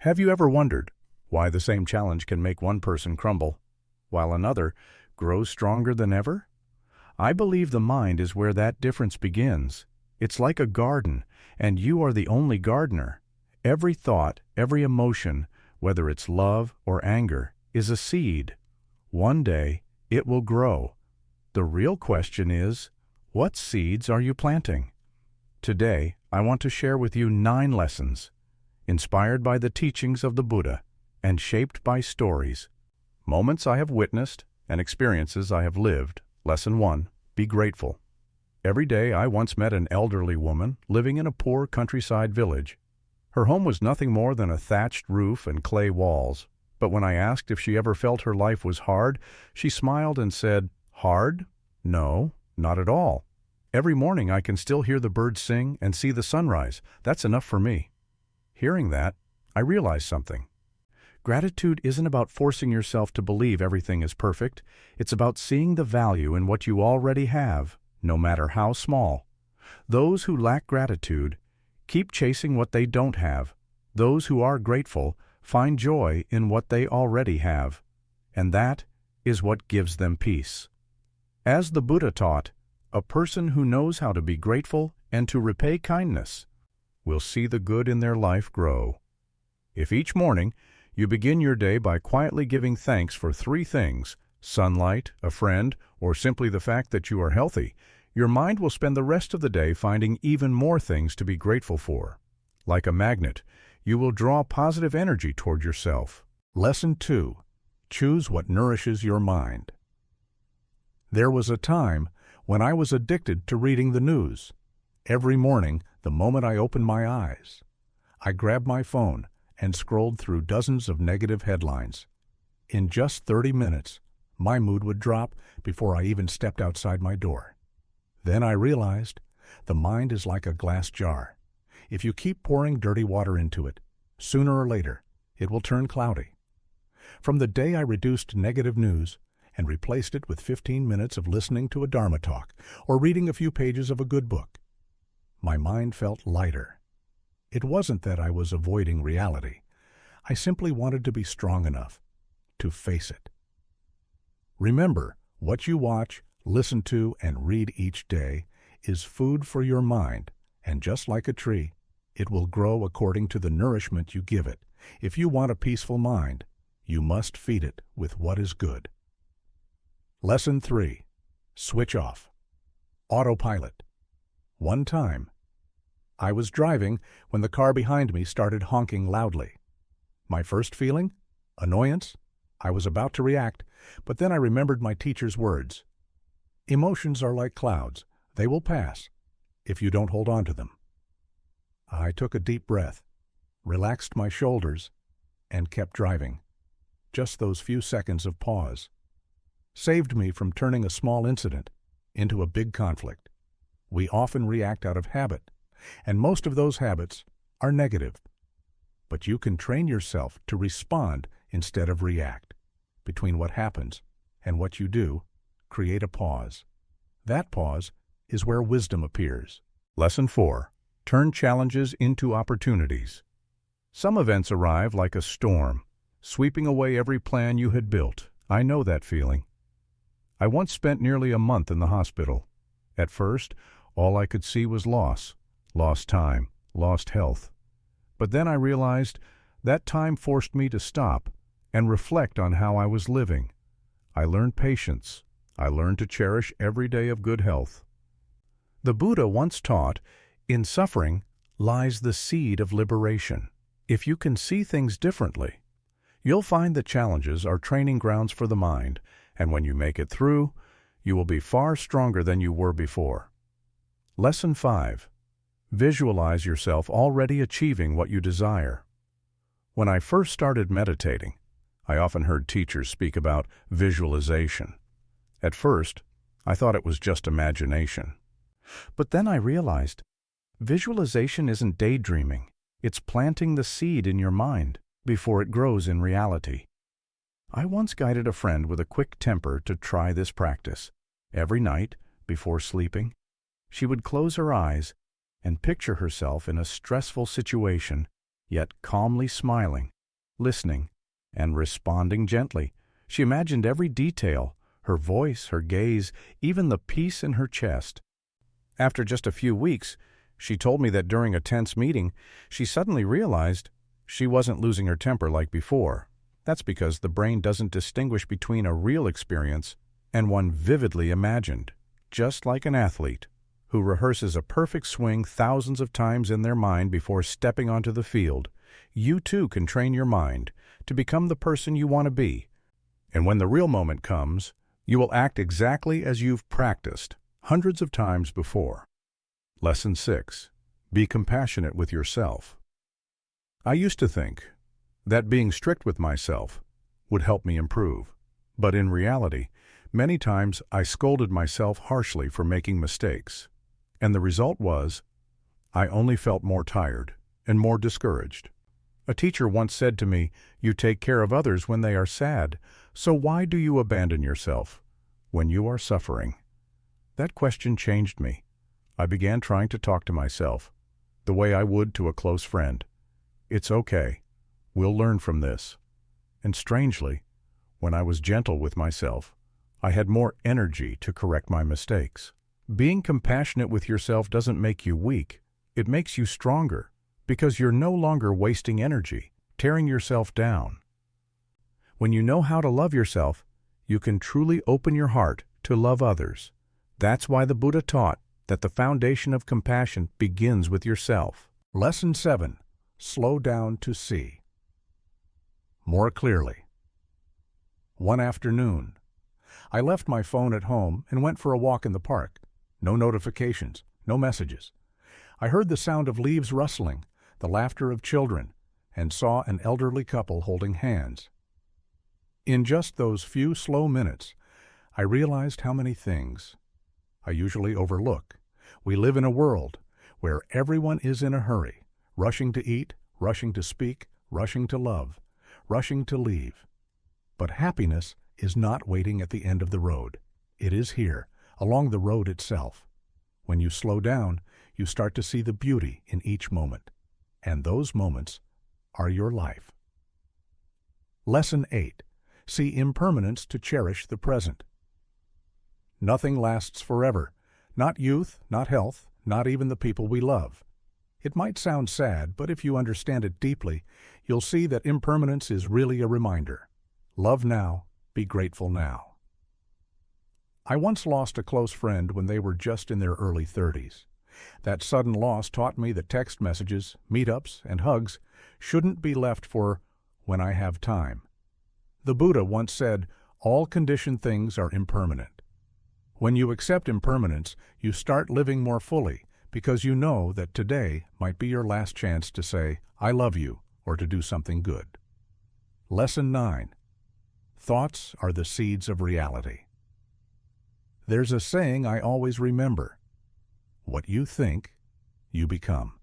Have you ever wondered why the same challenge can make one person crumble, while another grows stronger than ever? I believe the mind is where that difference begins. It's like a garden, and you are the only gardener. Every thought, every emotion, whether it's love or anger, is a seed. One day, it will grow. The real question is, what seeds are you planting? Today, I want to share with you 9 lessons, inspired by the teachings of the Buddha and shaped by stories, moments I have witnessed and experiences I have lived. Lesson 1. Be grateful. Every day I once met an elderly woman living in a poor countryside village. Her home was nothing more than a thatched roof and clay walls, but when I asked if she ever felt her life was hard, she smiled and said, "Hard? No, not at all. Every morning I can still hear the birds sing and see the sunrise. That's enough for me." Hearing that, I realized something. Gratitude isn't about forcing yourself to believe everything is perfect. It's about seeing the value in what you already have, no matter how small. Those who lack gratitude keep chasing what they don't have. Those who are grateful find joy in what they already have, and that is what gives them peace. As the Buddha taught, a person who knows how to be grateful and to repay kindness will see the good in their life grow. If each morning you begin your day by quietly giving thanks for 3 things, sunlight, a friend, or simply the fact that you are healthy, your mind will spend the rest of the day finding even more things to be grateful for. Like a magnet, you will draw positive energy toward yourself. Lesson 2. Choose what nourishes your mind. There was a time when I was addicted to reading the news. Every morning, the moment I opened my eyes, I grabbed my phone and scrolled through dozens of negative headlines. In just 30 minutes, my mood would drop before I even stepped outside my door. Then I realized the mind is like a glass jar. If you keep pouring dirty water into it, sooner or later, it will turn cloudy. From the day I reduced negative news and replaced it with 15 minutes of listening to a Dharma talk or reading a few pages of a good book, my mind felt lighter. It wasn't that I was avoiding reality. I simply wanted to be strong enough to face it. Remember, what you watch, listen to, and read each day is food for your mind, and just like a tree, it will grow according to the nourishment you give it. If you want a peaceful mind, you must feed it with what is good. Lesson 3. Switch off. Autopilot. One time, I was driving when the car behind me started honking loudly. My first feeling? Annoyance. I was about to react, but then I remembered my teacher's words. Emotions are like clouds. They will pass if you don't hold on to them. I took a deep breath, relaxed my shoulders, and kept driving. Just those few seconds of pause saved me from turning a small incident into a big conflict. We often react out of habit, and most of those habits are negative. But you can train yourself to respond instead of react. Between what happens and what you do, create a pause. That pause is where wisdom appears. Lesson 4. Turn challenges into opportunities. Some events arrive like a storm, sweeping away every plan you had built. I know that feeling. I once spent nearly a month in the hospital. At first, all I could see was loss. Lost time, lost health. But then I realized that time forced me to stop and reflect on how I was living. I learned patience. I learned to cherish every day of good health. The Buddha once taught, in suffering lies the seed of liberation. If you can see things differently, you'll find that challenges are training grounds for the mind, and when you make it through, you will be far stronger than you were before. Lesson 5. Visualize yourself already achieving what you desire. When I first started meditating, I often heard teachers speak about visualization. At first, I thought it was just imagination. But then I realized visualization isn't daydreaming. It's planting the seed in your mind before it grows in reality. I once guided a friend with a quick temper to try this practice. Every night, before sleeping, she would close her eyes and picture herself in a stressful situation yet calmly smiling, listening, and responding gently. She imagined every detail, her voice, her gaze, even the peace in her chest. After just a few weeks, she told me that during a tense meeting, she suddenly realized she wasn't losing her temper like before. That's because the brain doesn't distinguish between a real experience and one vividly imagined. Just like an athlete who rehearses a perfect swing thousands of times in their mind before stepping onto the field, you too can train your mind to become the person you want to be. And when the real moment comes, you will act exactly as you've practiced hundreds of times before. Lesson 6. Be compassionate with yourself. I used to think that being strict with myself would help me improve. But in reality, many times I scolded myself harshly for making mistakes. And the result was, I only felt more tired and more discouraged. A teacher once said to me, "You take care of others when they are sad, so why do you abandon yourself when you are suffering?" That question changed me. I began trying to talk to myself the way I would to a close friend. It's okay. We'll learn from this. And strangely, when I was gentle with myself, I had more energy to correct my mistakes. Being compassionate with yourself doesn't make you weak. It makes you stronger, because you're no longer wasting energy, tearing yourself down. When you know how to love yourself, you can truly open your heart to love others. That's why the Buddha taught that the foundation of compassion begins with yourself. Lesson 7. Slow down to see. More clearly. One afternoon, I left my phone at home and went for a walk in the park. No notifications, no messages. I heard the sound of leaves rustling, the laughter of children, and saw an elderly couple holding hands. In just those few slow minutes, I realized how many things I usually overlook. We live in a world where everyone is in a hurry, rushing to eat, rushing to speak, rushing to love, rushing to leave. But happiness is not waiting at the end of the road. It is here, along the road itself. When you slow down, you start to see the beauty in each moment. And those moments are your life. Lesson 8. See impermanence to cherish the present. Nothing lasts forever. Not youth, not health, not even the people we love. It might sound sad, but if you understand it deeply, you'll see that impermanence is really a reminder. Love now, be grateful now. I once lost a close friend when they were just in their early 30s. That sudden loss taught me that text messages, meetups, and hugs shouldn't be left for when I have time. The Buddha once said, "All conditioned things are impermanent." When you accept impermanence, you start living more fully because you know that today might be your last chance to say, "I love you," or to do something good. Lesson 9. Thoughts are the seeds of reality. There's a saying I always remember. What you think, you become.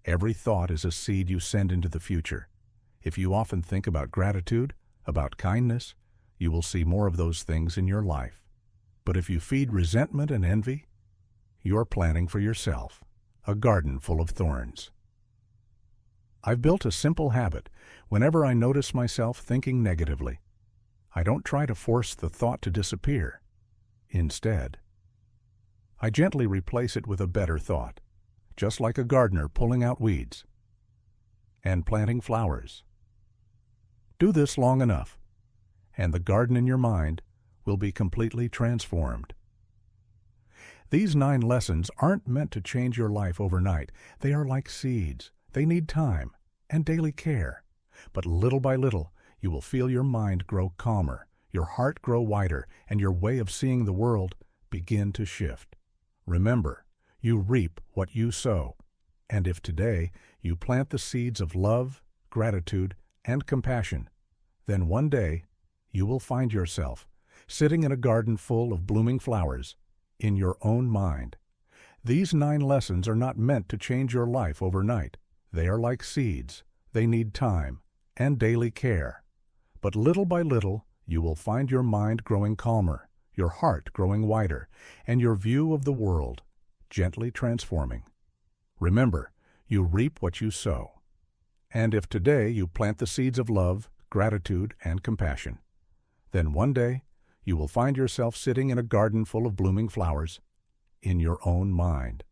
Every thought is a seed you send into the future. If you often think about gratitude, about kindness, you will see more of those things in your life. But if you feed resentment and envy, you're planting for yourself a garden full of thorns. I've built a simple habit. Whenever I notice myself thinking negatively, I don't try to force the thought to disappear. Instead, I gently replace it with a better thought, just like a gardener pulling out weeds and planting flowers. Do this long enough, and the garden in your mind will be completely transformed. These 9 lessons aren't meant to change your life overnight. They are like seeds. They need time and daily care. But little by little, you will feel your mind grow calmer, your heart grow wider, and your way of seeing the world begin to shift. Remember, you reap what you sow. And if today you plant the seeds of love, gratitude, and compassion, then one day you will find yourself sitting in a garden full of blooming flowers in your own mind. These 9 lessons are not meant to change your life overnight. They are like seeds. They need time and daily care. But little by little, you will find your mind growing calmer, your heart growing wider, and your view of the world gently transforming. Remember, you reap what you sow. And if today you plant the seeds of love, gratitude, and compassion, then one day you will find yourself sitting in a garden full of blooming flowers in your own mind.